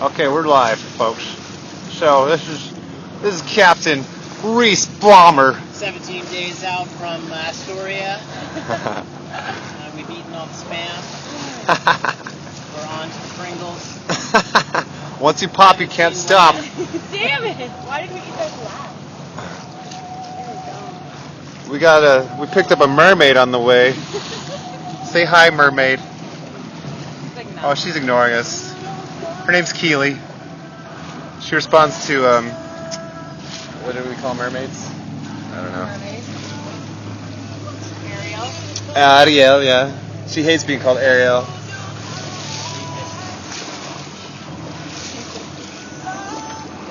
Okay, we're live, folks. So this is Captain Rhys Balmer. 17 days out from Astoria. We've eaten all the spam. We're on to the Pringles. Once you pop, you can't stop. Damn it! Why did we eat those last? There We picked up a mermaid on the way. Say hi, mermaid. we go. Oh, she's ignoring us. Her name's Keely. She responds to what do we call mermaids? I don't know. Ariel. Ariel, yeah. She hates being called Ariel.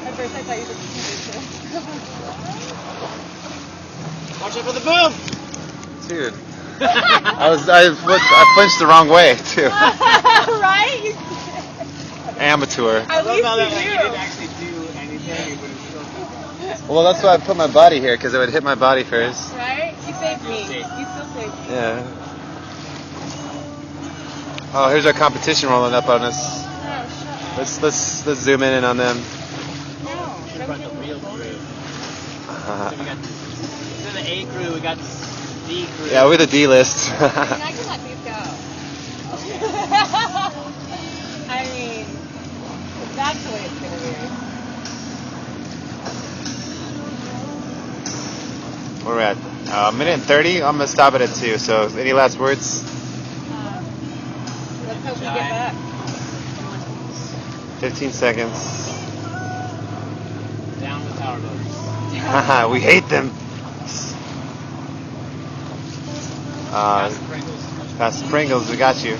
At first I thought you were Watch out for the boom! Dude. I flinched the wrong way too. Right? You Amateur. At least That, you you knew. didn't actually do anything, you would have still Well, that's why I put my body here, because it would hit my body first. Right? You saved me. You're You safe. still saved me. Yeah. Oh, here's our competition rolling up on us. Oh, shut up. Let's zoom in on them. No. We brought the real crew. So we got instead of the A crew, we got the D crew. Yeah, we're the D list. I mean, I can let these go. I mean, that's the way it's gonna be. Where we're at? A minute and 30? I'm going to stop it at 2, so any last words? Let's hope we get back. 15 seconds. Down with power motors. Haha, we hate them. Past the Pringles. Past the Pringles, we got you.